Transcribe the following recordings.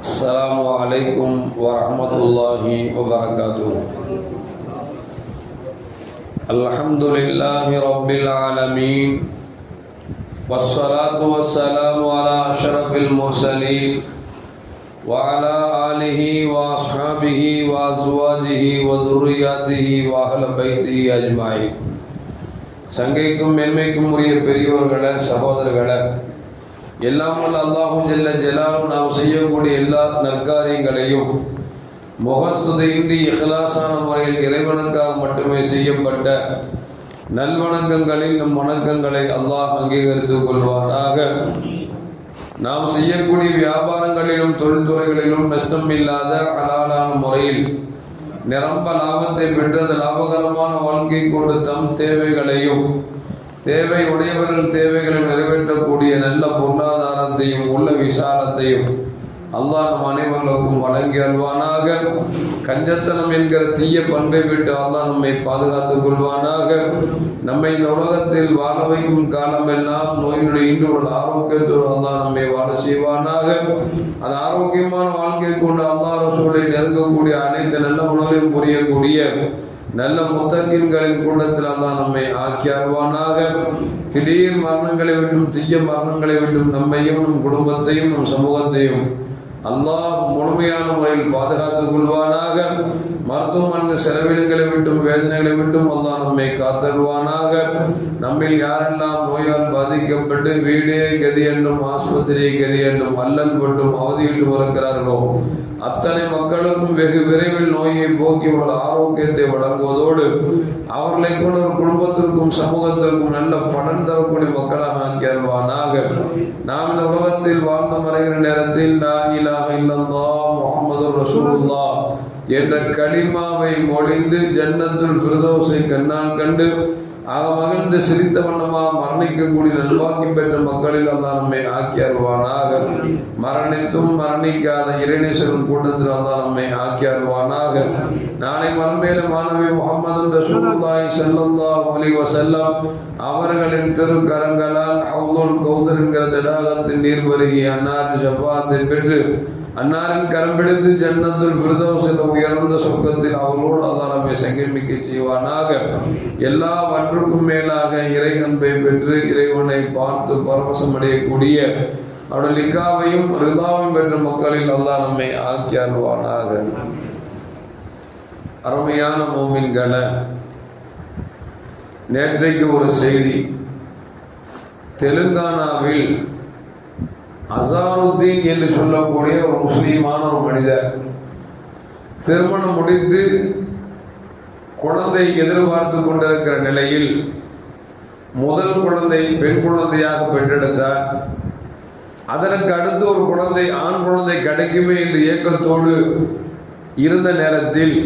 السلام عليكم ورحمة الله وبركاته. الحمد لله رب العالمين والصلاة والسلام على أشرف المرسلين وعلى آله وأصحابه وأزواجه وذرياته وأهل بيته أجمعين. சங்கைக்கும் மேன்மைக்கும் உரிய பெரியோர்களே, சகோதரர்களே, எல்லாம் வல்ல அல்லாஹு ஜல்ல ஜலாலுஹு நாம் செய்யக்கூடிய எல்லா நற்காரியங்களையும் முகஸ்துதியின்றி இஹ்லாஸான முறையில் இறைவனுக்காக மட்டுமே செய்யப்பட்ட நல்வணக்கங்களில் நம் வணக்கங்களை அல்லாஹ் அங்கீகரித்துக் கொள்வானாக. நாம் செய்யக்கூடிய வியாபாரங்களிலும் தொழில்துறைகளிலும் நஷ்டம் இல்லாத ஹலாலான முறையில் நிரம்ப லாபத்தை பெற்று அந்த லாபகரமான வாழ்க்கை கொண்டு தம் தேவைகளையும் தேவை உடையவர்கள் தேவைகளை நிறைவேற்றக்கூடிய நல்ல பொருளாதாரத்தையும் உள்ள விசாலத்தையும் அல்லாஹ் நம் அனைவர்களுக்கும் வழங்கி அல்வானாக. கஞ்சத்தனம் என்கிற தீய பண்பை விட்டு அல்லாஹ் நம்மை பாதுகாத்துக் கொள்வானாக. நம்மை இந்த உலகத்தில் வாழ வைக்கும் காலமெல்லாம் நோயினுடைய இன்று உள்ள ஆரோக்கியத்தோடு அல்லாஹ் நம்மை வாழ செய்வானாக. அந்த ஆரோக்கியமான வாழ்க்கை கொண்டு அல்லாஹ் ரசூலை நெருங்கக்கூடிய அனைத்து நல்ல உணவையும் புரியக்கூடிய நல்ல முத்தகீன்களின் கூட்டத்தில் அல்லாஹ் நம்மை ஆக்கி அருள்வானாக. திடீர் மரணங்களை விட்டும் தீய மரணங்களை விட்டும் நம்மையும் நம் குடும்பத்தையும் நம் சமூகத்தையும் அல்லாஹ் முழுமையான முறையில் பாதுகாத்துக் கொள்வானாக. மருத்துவமனை செலவினங்களை விட்டும் வேதனைகளை விட்டும் அல்லாஹ் நம்மை காத்தருவானாக. நம்மில் யாரெல்லாம் நோயால் பாதிக்கப்பட்டு வீடே கதி என்றும் ஆஸ்பத்திரியை கதி என்றும் அல்லல் பட்டும் அவதியிட்டும் இருக்கிறார்களோ அத்தனை மக்களுக்கும் வெகு விரைவில் நோயை போக்கி உள்ள ஆரோக்கியத்தை வழங்குவதோடு அவர்களை கொண்டு ஒரு குடும்பத்திற்கும் சமூகத்திற்கும் நல்ல பலன் தரக்கூடிய மக்களாக ஆக்கி அருள்வானாக. நாம் இந்த உலகத்தில் வாழ்ந்து மறைகிற நேரத்தில் லா இலாஹ இல்லல்லாஹ் முஹம்மதுர் ரசூலுல்லாஹ் என்ற கலிமாவை மொழிந்து ஜன்னத்துல் ஃபிர்தௌஸை கண்ணால் கண்டு மகிழ்ந்து சிரித்த வண்ணமாக மரணிக்கக்கூடிய நல்வாக்கியம் பெற்ற மக்களில் அல்லாஹ் நம்மை ஆக்கி அருள்வானாக. மரணித்தும் மரணிக்காத இறைநேசரின் கூட்டத்தில் அல்லாஹ் நம்மை ஆக்கி அருள்வானாக. நாளை மறுமையில மாணவி முஹம்மது ரசூலுல்லாஹி ஸல்லல்லாஹு அலைஹி வஸல்லம் அவர்களின் திருக்கரங்களால் ஹவ்லுல் கௌசர் என்கிற தடாகத்தின் நீர் பருகி அன்னாரின் ஷஃபாஅத்தை பெற்று அன்னாரின் கரம் பிடித்து ஜன்னத்துல் ஃபிர்தௌஸ் என்ற உயர்ந்த சொர்க்கத்தில் அவர்களோடு அல்லாஹ் நம்மை சங்கமிக்க செய்வானாக. எல்லாவற்றுக்கும் மேலாக இறை அன்பை பெற்று இறைவனை பார்த்து பரவசம் அடையக்கூடிய அவருடைய லிக்காவையும் ரிதாவையும் பெற்ற மக்களில் அல்லாஹ் நம்மை ஆக்கி அருள்வானாக. அருமையான மோமின்களே, நேற்றைக்கு ஒரு செய்தி. தெலுங்கானாவில் அசாருத்தீன் என்று சொல்லக்கூடிய ஒரு முஸ்லீமான ஒரு மனிதர் திருமணம் முடித்து குழந்தை எதிர்பார்த்து கொண்டிருக்கிற நிலையில் முதல் குழந்தை பெண் குழந்தையாக பெற்றெடுத்தார். அதற்கு அடுத்து ஒரு குழந்தை ஆண் குழந்தை கிடைக்குமே என்று ஏக்கத்தோடு இருந்த நேரத்தில்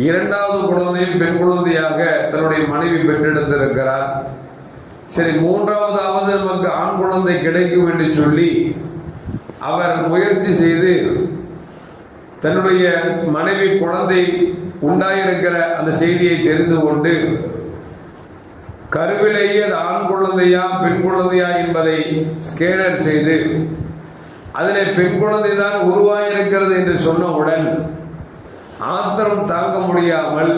இரண்டாவது குழந்தையும் பெண் குழந்தையாக தன்னுடைய மனைவி பெற்றெடுத்திருக்கிறார். சரி, மூன்றாவதாவது நமக்கு ஆண் குழந்தை கிடைக்கும் என்று சொல்லி அவர் முயற்சி செய்து தன்னுடைய மனைவி குழந்தை உண்டாயிருக்கிற அந்த செய்தியை தெரிந்து கொண்டு கருவிலேயே அது ஆண் குழந்தையா பெண் குழந்தையா என்பதை ஸ்கேனர் செய்து அதில் பெண் குழந்தை தான் உருவாகியிருக்கிறது என்று சொன்னவுடன் ஆத்திரம் தாங்க முடியாமல்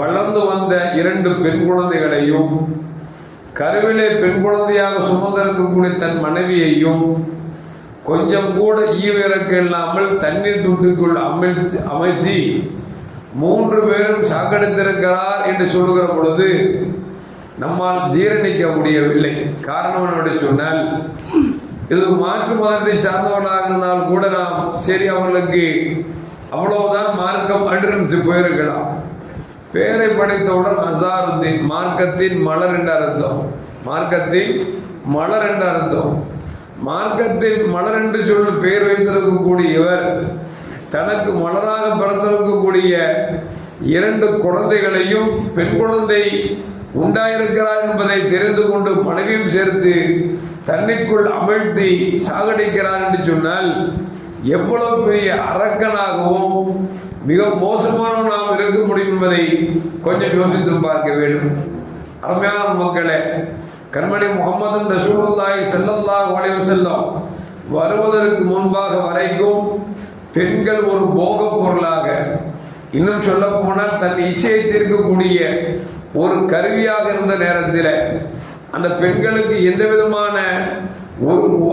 வளர்ந்து வந்த இரண்டு பெண் குழந்தைகளையும் கருவிலே பெண் குழந்தையாக சுமந்திருக்கக்கூடிய தன் மனைவியையும் கொஞ்சம் கூட ஈவிறக்க இல்லாமல் தண்ணீர் துட்டுக்குள் அமைத்தி 3 பேரும் சாக்கடித்திருக்கிறார் என்று சொல்லுகிற பொழுது நம்மால் ஜீரணிக்க முடியவில்லை. காரணம் என்னவென்று சொன்னால், இது மாற்று மதத்தை சார்ந்தவர்களாக இருந்தால் கூட நாம் சரி அவர்களுக்கு அவ்வளவுதான் மார்க்கம் அன்று போயிருக்கலாம். பேரை படித்தவுடன் அசாருத்தீன், மார்க்கத்தின் மலர் என்ற அர்த்தம். மார்க்கத்தின் மலர் என்ற அர்த்தம். மார்க்கத்தில் மலர் என்று சொல்லி பெயர் வைத்திருக்கக்கூடிய இவர் தனக்கு மலராக பிறந்திருக்கக்கூடிய 2 குழந்தைகளையும் பெண் குழந்தை உண்டாயிருக்கிறார் என்பதை தெரிந்து கொண்டு மனைவியும் சேர்த்து தன்னைக்குள் அமிழ்த்தி சாகடிக்கிறார் என்று சொன்னால் எவ்வளவு பெரிய அரக்கனாகவும் மிக மோசமானவனாக இருக்க முடியும் என்பதை கொஞ்சம் யோசித்து பார்க்க வேண்டும். அருமையான மக்களே, கண்மணி முஹம்மது ரசூலுல்லாஹி ஸல்லல்லாஹு அலைஹி வஸல்லம் வருவதற்கு முன்பாக வரைக்கும் பெண்கள் ஒரு போகப் பொருளாக, இன்னும் சொல்ல போனால் தன் இச்சையை தீர்க்கக்கூடிய ஒரு கருவியாக இருந்த நேரத்தில் அந்த பெண்களுக்கு எந்த விதமான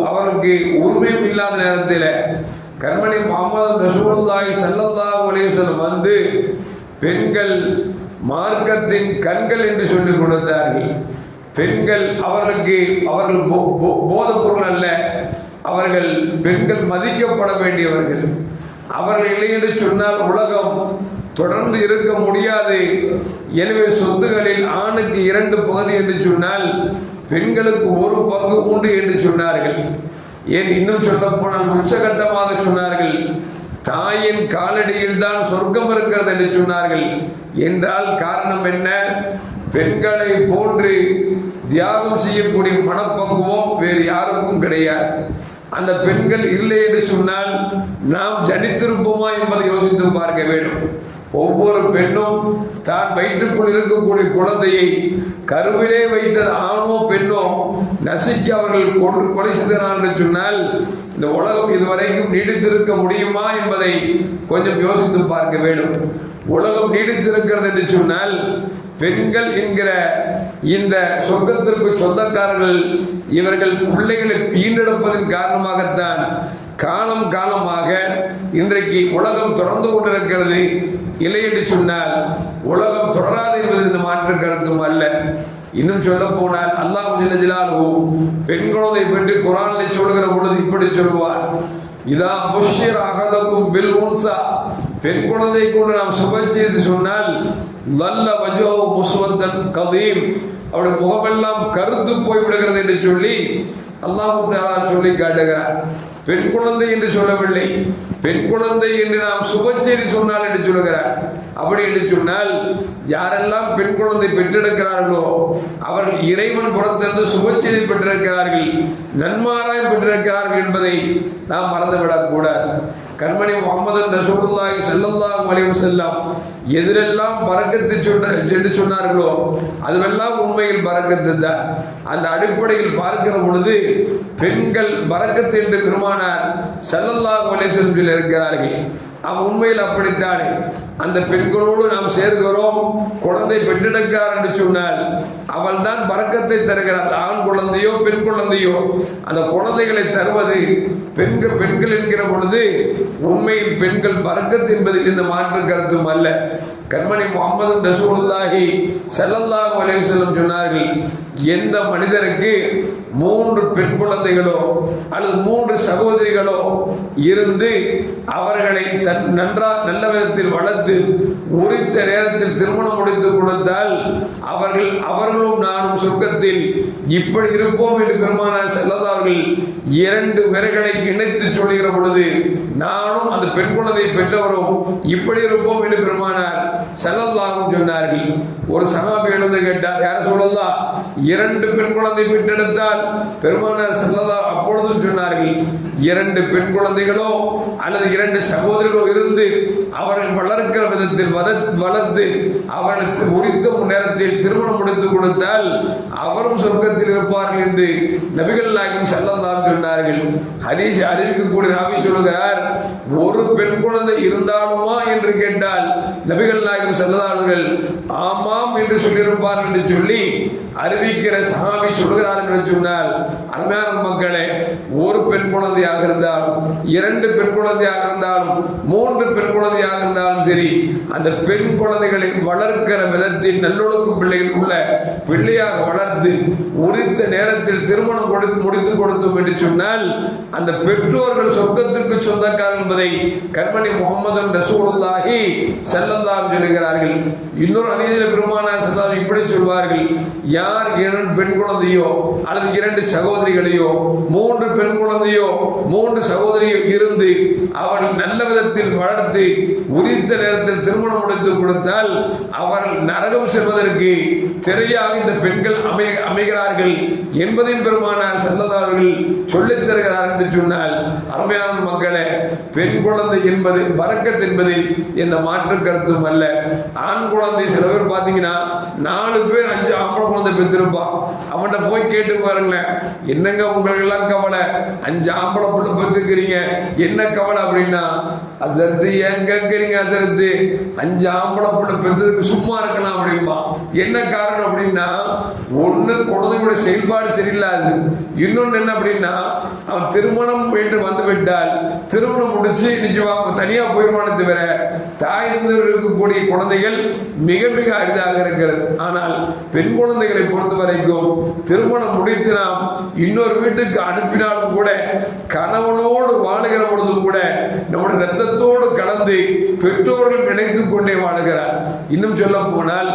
அவருக்கு உரிமையும் இல்லாத நேரத்தில் கண்மணி முஹம்மது ரசூலுல்லாஹி ஸல்லல்லாஹு அலைஹி வஸல்லம் வந்து பெண்கள் மார்க்கத்தின் கண்கள் என்று சொல்லிக் கொடுத்தார்கள். பெண்கள் அவர்கள் போதைப் பொருள் அல்ல, அவர்கள் பெண்கள் மதிக்கப்பட வேண்டியவர்கள். அவர்கள் இல்லை என்று சொன்னால் உலகம் தொடர்ந்து இருக்க முடியாது. எனவே சொத்துகளில் ஆணுக்கு 2 பகுதி என்று சொன்னால் பெண்களுக்கு 1 பங்கு உண்டு என்று சொன்னார்கள். ஏன் இன்னும் சொல்ல போனால் உச்சகட்டமாக சொன்னார்கள், தாயின் காலடியில் தான் சொர்க்கம் இருக்கிறது என்று சொன்னார்கள். என்றால் காரணம் என்ன? பெண்களை போன்று தியாகம் செய்யக்கூடிய மனப்பக்குவம் வேறு யாருக்கும் கிடையாது. அந்த பெண்கள் இல்லை என்று சொன்னால் நாம் ஜனித்திருப்போமா என்பதை யோசித்து பார்க்க வேண்டும். ஒவ்வொரு பெண்ணும் தான் வயிற்றுக்குள் இருக்கக்கூடிய குழந்தையை கருவிலே வைத்தது ஆணோ பெண்ணோ நசுக்கி அவர்கள் கொலை செய்தனர் என்று சொன்னால் இந்த உலகம் இதுவரைக்கும் நீடித்திருக்க முடியுமா என்பதை கொஞ்சம் யோசித்து பார்க்க வேண்டும். உலகம் நீடித்திருக்கிறது என்று சொன்னால் பெண்கள் என்கிற இந்த சொர்க்கத்திற்கு சொந்தக்காரர்கள் இவர்கள் பிள்ளைகளை ஈண்டெடுப்பதன் காரணமாகத்தான் காலம் காலமாக இன்றைக்கு உலகம் தொடர்ந்து கொண்டிருக்கிறது. இல்லை என்று சொன்னால் உலகம் தொடராது என்பது இந்த மாற்று கருத்தும் அல்ல. இன்னும் சொல்ல போனால் அல்லாஹ் ஜல்ல ஜலாலுஹு பெண் குழந்தை பற்றி குர்ஆனில் சொல்லுகிற பொழுது இப்படி சொல்வார், இதா புஷ்ஷிர அஹதுக்கும் பில் உன்சா, பெண் குழந்தை கொண்டு நாம் சுப செய்து சொன்னால் நல்ல வஜ்ஹு முஸ்வத்தன் கதீம், அவருடைய முகமெல்லாம் கருத்து போய்விடுகிறது என்று சொல்லி அல்லாஹ் தஆலா சொல்லி காட்டுகிறார். பெண் குழந்தை என்று சொல்லவில்லை, பெண் குழந்தை என்று நாம் சுப செய்தி சொன்னால் என்று சொல்லுகிறார். அப்படி என்று சொன்னால் யாரெல்லாம் பெண் குழந்தை பெற்றெடுக்கிறார்களோ அவர்கள் இறைவன் புறத்திலிருந்து சுப செய்தி பெற்றிருக்கிறார்கள், நன்மாராயம் பெற்றிருக்கிறார்கள் என்பதை நாம் மறந்துவிடக் கூடாது. கண்மணி முஹம்மது ரசூலுல்லாஹி ஸல்லல்லாஹு அலைஹி வஸல்லம் எதிரெல்லாம் பரக்கத்து என்று சொன்னார்களோ அதுவெல்லாம் உண்மையில் பரக்கத்து தான். அந்த அடிப்படையில் பார்க்கிற பொழுது பெண்கள் பரக்கத்து என்று பெருமானார் ஸல்லல்லாஹு அலைஹி வஸல்லம் சொல்லி இருக்கிறார்கள். உண்மையில் அப்படித்தானே அந்த பெண்களோடு நாம் சேர்கிறோம். குழந்தை பெற்றெடுக்கிறார் என்று சொன்னால் அவள் தான் பரக்கத்தை தருகிறார். ஆண் குழந்தையோ பெண் குழந்தையோ அந்த குழந்தைகளை தருவது பெண்கள் என்கிற பொழுது உண்மையில் பெண்கள் பரக்கத் என்பதில் இந்த மாற்று கருத்தும் அல்ல. கண்மணி முஹம்மது ரசூலுல்லாஹி ஸல்லல்லாஹு அலைஹி வஸல்லம் சொன்னார்கள், எந்த மனிதருக்கு 3 பெண் குழந்தைகளோ அல்லது 3 சகோதரிகளோ இருந்து அவர்களை நல்ல விதத்தில் வளர்த்து உரித்த நேரத்தில் திருமணம் முடித்து கொடுத்தால் அவர்களும் நானும் சொர்க்கத்தில் இப்படி இருப்போம் என்று பெருமானார் ஸல்லல்லாஹு அவர்கள் 2 விரல்களை இணைத்து சொல்லுகிற பொழுது நானும் அந்த பெண் குழந்தையை பெற்றவரும் இப்படி இருப்போம் என்று பெருமானார் ஸல்லல்லாஹு சொன்னார்கள். ஒரு சஹாபி எழுந்து கேட்டார், யார சொல்லலாம் 2 பெண் குழந்தை பெற்றெடுத்தால் பெருமானார் ஸல்லல்லாஹு அப்பொழுதும் சொன்னார்கள், 2 பெண் குழந்தைகளோ அல்லது 2 சகோதரிகளோ இருந்து அவர்கள் வளர்க்கிற விதத்தில் வளர்த்து அவர்களுக்கு உரித்த நேரத்தில் திருமணம் முடித்து கொடுத்தால் அவரும் சொர்க்கத்தில் இருப்பார்கள் என்று நபிகள் நாயகம் ஸல்லல்லாஹு சொன்னார்கள். ஹதீஸ் அறிவிக்கக்கூடிய ராவி சொல்லுகிறார், ஒரு பெண் குழந்தை இருந்தாலுமா என்று கேட்டால் நபிகள் நாயகம் ஸல்லல்லாஹு ஆமாம் என்று சொல்லியிருப்பார்கள் என்று சொல்லி அறிவிக்கிற சஹாபி சொல்கிறார்கள் என்று சொன்னால், அருமையான மக்களே, ஒரு பெண் குழந்தையாக இருந்தாலும் 2 பெண் குழந்தையாக இருந்தாலும் 3 பெண் குழந்தையாக இருந்தாலும் சரி, அந்த பெண் குழந்தைகளை வளர்க்கிற விதத்தில் நல்லொழுக்க பிள்ளைகள் உள்ள பிள்ளையாக வளர்த்து உரித்த நேரத்தில் திருமணம் முடித்து கொடுத்தோம் என்று சொன்னால் அந்த பெற்றோர்கள் சொர்க்கத்திற்கு சொந்தக்காரர் என்பதை கண்மணி முஹம்மது ரசூலுல்லாஹி ஸல்லல்லாஹு சொல்லுகிறார்கள். இன்னொரு ஹதீஸில் பெருமானார் ஸல்லல்லாஹு இப்படி சொல்வார்கள், யார் 2 பெண் குழந்தையோ அல்லது 2 சகோதரிகளையோ 3 பெண் குழந்தையோ 3 சகோதரியோ இருந்து அவர்கள் நல்ல விதத்தில் வளர்த்து உரித்த நேரத்தில் திருமணம் முடித்து கொடுத்தால் அவர்கள் நரகம் செல்வதற்கு திரையாக இந்த பெண்கள் அமைகிறார்கள் என்பதையும் பெருமானார் ஸல்லல்லாஹு அவர்கள் சொல்லித் தருகிறார் என்று சொன்னால், அருமையான மக்களே, பெண் குழந்தை என்பது பரக்கத் என்பதில் எந்த மாற்று கருத்தும் அல்ல. ஆண் குழந்தை சில பேர் பார்த்தீங்கன்னா 4 பேர் 5 ஆம்பளை குழந்தை பெற்றிருப்பான். அவன்கிட்ட போய் கேட்டு பாருங்களேன், என்னங்க உங்களுக்கு எல்லாம் கவலை, 5 ஆம்பளை பிள்ளை பெற்றுக்கிறீங்க, என்ன கவலை அப்படின்னா, அதற்கு ஏன் கேட்கறீங்க, அதற்கு 5 ஆம்பளை பிள்ளை பெற்றதுக்கு சும்மா இருக்கலாம் அப்படின்பா. என்ன காரணம் அப்படின்னா, ஒண்ணு குழந்தைகளுடைய செயல்பாடு சரியில்லாது, இன்னொன்னு என்ன அப்படின்னா அவன் திருமணம் என்று வந்துவிட்டால் திருமணம் முடிச்சு நிச்சயமாக தனியா போயிருமானே தவிர தாய் இருக்கக்கூடிய குழந்தைகள் மிக மிக அரிதாக இருக்கிறது. ஆனால் பெண் குழந்தைகளை பொறுத்த வரைக்கும் திருமணம் முடித்து நாம் இன்னொரு வீட்டுக்கு அனுப்பினாலும் கூட கணவனோடு வாழுகிற பொழுதும் கூட நம்முடைய ரத்தத்தோடு கலந்து பெற்றோர்கள் நினைத்துக் கொண்டே வாழுகிறார். இன்னும் சொல்ல போனால்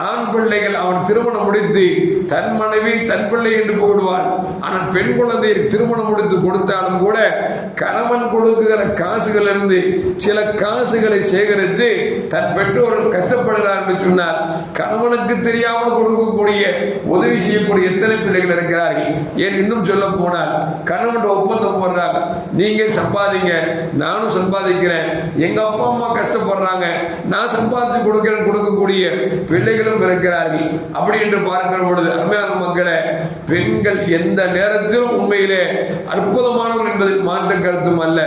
ஆண் பிள்ளைகள் அவன் திருமணம் முடித்து தன் மனைவி தன் பிள்ளை என்று போடுவான். ஆனால் பெண் குழந்தையை திருமணம் முடித்து கொடுத்தாலும் கூட கணவன் கொடுக்குகிற காசுகள் இருந்து சில காசுகளை சேகரித்து தன் பெற்றோர்கள் கஷ்டப்படுகிறார் என்று சொன்னால் கணவனுக்கு தெரியாமல் கொடுக்கக்கூடிய உதவி செய்யக்கூடிய எத்தனை பிள்ளைகள் இருக்கிறார்கள். ஏன் இன்னும் சொல்ல போனால் கணவன் ஒப்பந்தம் போடுறாங்க, நீங்க சம்பாதிங்க, நானும் சம்பாதிக்கிறேன், எங்க அப்பா அம்மா கஷ்டப்படுறாங்க, நான் சம்பாதிச்சு கொடுக்கிறேன் கொடுக்கக்கூடிய பிள்ளைகளும் இருக்கிறார்கள். அப்படி என்று பார்க்கிற பொழுது அருமையான மக்களே, பெண்கள் எந்த நேரத்திலும் உண்மையிலே அற்புதமானவர்கள் என்பதில் மாற்று கருத்தும் அல்ல.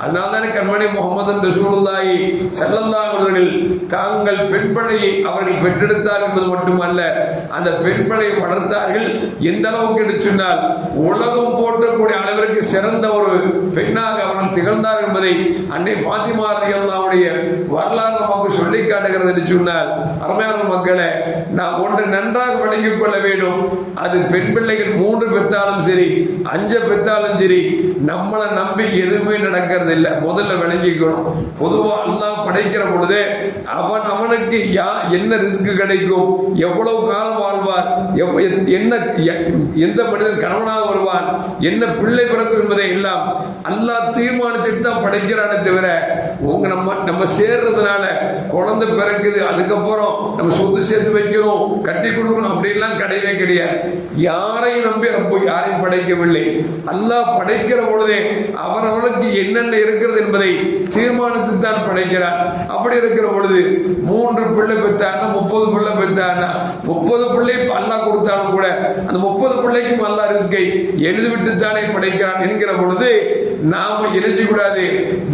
அதனால்தான் கண்மணி முகமது ரசூலுல்லாஹி ஸல்லல்லாஹு அலைஹி வஸல்லம் தாங்கள் பெண் பிள்ளையை அவர்கள் பெற்றெடுத்தார் என்பது மட்டுமல்ல, அந்த பெண் பிள்ளையை வளர்த்தார்கள். எந்த அளவுக்கு என்று சொன்னால் உலகம் போற்றக்கூடிய அளவிற்கு சிறந்த ஒரு பெண்ணாக அவர்கள் திகழ்ந்தார் என்பதை அன்னை ஃபாத்திமா ரலியல்லாஹுடைய வரலாறு நமக்கு சொல்லி காட்டுகிறது என்று சொன்னால் அருமையான மக்களே, நாம் ஒன்று நன்றாக விளங்கிக் கொள்ள வேண்டும். அது பெண் பிள்ளைகள் 3 பெற்றாலும் சரி 5 பெற்றாலும் சரி நம்மளை நம்பி எதுவுமே நடக்கிறது இல்லை. முதல்ல விளங்கிக்கணும். பொதுவா அல்லாஹ் படைக்கிற பொழுதே அவனுக்கு என்ன ரிஸ்க் கிடைக்கும், எவ்வளவு காலம் வாழ்வார், என்ன எந்த மனிதன் கணவனாக வருவான், என்ன பிள்ளை பிறக்கும் என்பதை எல்லாம் அல்லாஹ் தீர்மானிச்சுட்டு தான் படைக்கிறானே தவிர நம்ம சேர்றதுனால குழந்தை பிறக்குது அதுக்கப்புறம் நம்ம சொத்து சேர்த்து வைக்கணும் கட்டி கொடுக்கணும் அப்படின்லாம் கிடையவே கிடையாது. யாரையும் நம்பி ரப்பு யாரையும் படைக்கவில்லை. அல்லாஹ் படைக்கிற பொழுதே அவரவர்களுக்கு என்னென்ன இருக்கிறது என்பதை தீர்மானித்து தான் படைக்கிறார். அப்படி இருக்கிற பொழுது 3 பிள்ளை பெற்றானா 30 பிள்ளை பெற்றானா 30 பிள்ளை அல்லாஹ் கொடுத்தாலும் கூட அந்த 30 பிள்ளைக்கும் அல்லாஹ் ரிஸ்கை எழுதிவிட்டு தானே படைக்கிறான் என்கிற பொழுது நாம இறைச்சி கூடாது.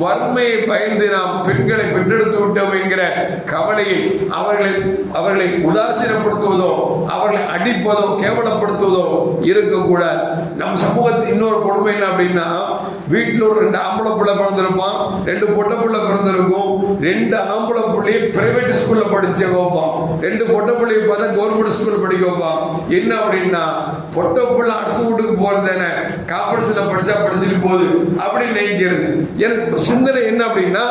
வறுமையை பயந்து நாம் பெண்களை பெற்றெடுத்து விட்டோம் என்கிற கவலையில் அவர்களை உதாசீனப்படுத்துவதோ அவர்களை அடிப்பதோ கேவலப்படுத்துவதோ இருக்கக்கூடாது. நம் சமூகத்தில் இன்னொரு கொடுமை என்ன அப்படின்னா, வீட்டில் ஒரு 2 ஆம்பளை பிள்ளை பிறந்திருப்பான், 2 பொட்டை பிள்ளை பிறந்திருக்கும். 2 ஆம்பளை பிள்ளையை பிரைவேட் ஸ்கூல்ல படிச்ச வைப்பான், 2 பொட்டை பிள்ளையை பார்த்தா கவர்மெண்ட் ஸ்கூல்ல படிக்க வைப்பான். என்ன அப்படின்னா, பொட்டை பிள்ளை அடுத்த வீட்டுக்கு போறது தானே, கார்பரேஷன்ல படிச்சா படிச்சுட்டு போகுது அப்படின்னு நினைக்கிறது. எனக்கு சிந்தனை என்ன அப்படின்னா,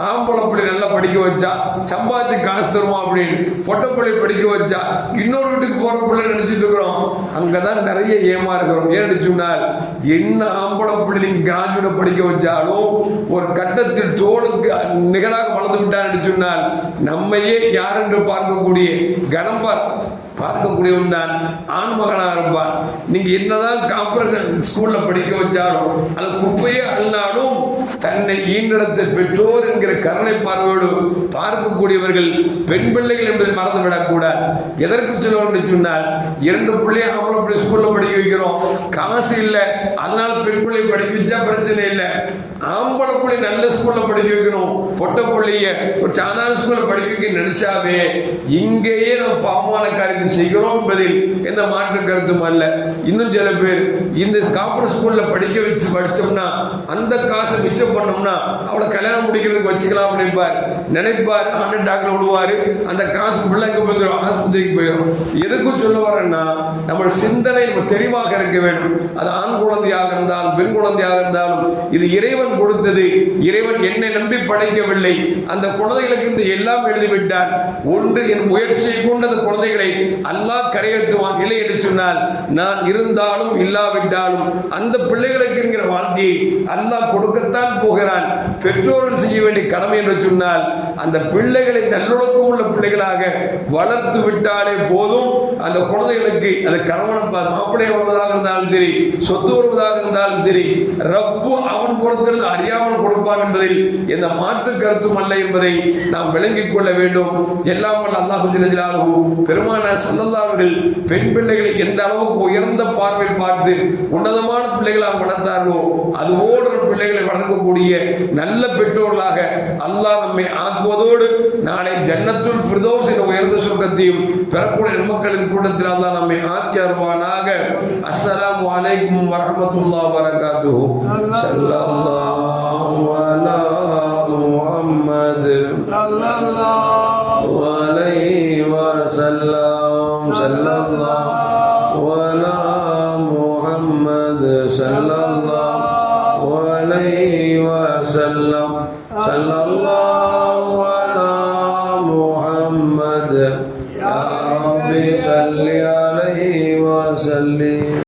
ஆம்பளை பிள்ளை நல்லா படிக்க வச்சா சம்பாதிச்சு காசு தருவோம் அப்படின்னு பொட்டை பிள்ளை படிக்க வச்சா இன்னொரு வீட்டுக்கு போற பிள்ளை நினைச்சிட்டு இருக்கிறோம். அங்கதான் நிறைய ஏமாறுகிறோம். ஏன்னு சொன்னால் என்ன ஆம்பளை பிள்ளை நீங்க கிராஜுவேட் படிக்க வச்சாலும் ஒரு கட்டத்தில் தோளுக்கு நிகராக வளர்ந்து விட்டார் சொன்னால் நம்மையே யார் என்று பார்க்கக்கூடிய கணம்பர் பார்க்கக்கூடியவன் தான் ஆண் மகனாக இருப்பான். நீங்க என்னதான் கார்பரேஷன் ஸ்கூல்ல படிக்க வச்சாலும் அது குப்பையே அல்லாலும் தன்னை ஈண்டெடுத்த பெற்றோர் என்கிற கருணை பார்வையோடு பார்க்கக்கூடியவர்கள் பெண் பிள்ளைகள் என்பதை மறந்துவிடக் கூடாது. எதற்கு சொல்லுவோம் சொன்னால் 2 பிள்ளைய ஆம்பளை பிள்ளை ஸ்கூல்ல படிக்க வைக்கிறோம், காசு இல்லை, அதனால பெண் பிள்ளை படிக்க வச்சா பிரச்சனை இல்லை. ஆம்பளை பிள்ளை நல்ல ஸ்கூல்ல படிக்க வைக்கணும், பொட்டை பிள்ளைய ஒரு சாதாரண ஸ்கூல்ல படிக்க வைக்க நினைச்சாவே இங்கேயே நம்ம பாவமான காரியத்தை செய்கிறோம் என்பதில் எந்த மாற்று கருத்தும் அல்ல. இன்னும் சில பேர் இந்த கார்பரேட் ஸ்கூல்ல படிக்க வச்சு படிச்சோம்னா அந்த காசை மிச்சம் பண்ணோம்னா அவளை கல்யாணம் முடிக்கிறதுக்கு வச்சுக்கலாம் நினைப்பார். ஆண்டு டாக்டர் விடுவாரு, அந்த காசு பிள்ளைங்க போயிடும், ஆஸ்பத்திரிக்கு போயிடும். எதுக்கும் சொல்ல வரேன்னா, நம்ம சிந்தனை தெளிவாக இருக்க வேண்டும். அது ஆண் குழந்தையாக இருந்தாலும் பெண் குழந்தையாக இருந்தாலும் இது இறைவன் கொடுத்தது. இறைவன் என்னை நம்பி படைக்கவில்லை. அந்த குழந்தைகளுக்கு இந்த எல்லாம் எழுதிவிட்டார். ஒன்று என் முயற்சியை கொண்டு அந்த குழந்தைகளை அல்லாஹ் கரையேற்றுவான். இல்லை என்று சொன்னால் நான் இருந்தாலும் இல்லாவிட்டாலும் அந்த பிள்ளைகளுக்கு என்கிற வாழ்க்கையை அல்லாஹ் கொடுக்கத்தான் போகிறான். பெற்றோர்கள் செய்ய வேண்டிய கடமை என்று சொன்னால் அந்த பிள்ளைகளை நல்லொழுக்கம் உள்ள பிள்ளைகளாக வளர்த்து விட்டாலே போதும். அந்த குழந்தைகளுக்கு அது கணவன் மாப்பிள்ளை வருவதாக இருந்தாலும் சரி, சொத்து வருவதாக இருந்தாலும் சரி, ரப்பு அவன் புறத்திலிருந்து அறியாமல் கொடுப்பான் என்பதில் எந்த மாற்று கருத்தும் அல்ல என்பதை நாம் விளங்கிக் கொள்ள வேண்டும். எல்லாம் வல்ல அல்லாஹ் ஜல்லல்லாஹு பெருமானார் ஸல்லல்லாஹு அலைஹி வஸல்லம் பெண் பிள்ளைகளை எந்த அளவுக்கு உயர்ந்த பார்வை பார்த்து உன்னதமான பிள்ளைகளாக வளர்த்தார்களோ அதுவோடு பிள்ளைகளை வளர்க்கக்கூடிய நல்ல பெற்றோர்களாக அல்லாஹ் நம்மை ஆக்குவதோடு நாளை ஜன்னத்துல் ஃபிர்தௌஸ் என்ற உயர்ந்த சொர்க்கத்தையும் பெறக்கூடிய மக்களின் கூட்டத்தில் அல்லாஹ் நம்மை ஆக்கி அருள்வானாக. அஸ்ஸலாமு அலைக்கும் வரஹ்மத்துல்லாஹி வபரகாத்துஹு. ஸல்லல்லாஹு அலா முஹம்மத் ஸல்லல்லாஹு அலைஹி வஸல்லம். ஸல்லல்லாஹு அலா முஹம்மத் ஸல்லல்லாஹு அலைஹி வஸல்லம். ஸல்லல்லாஹு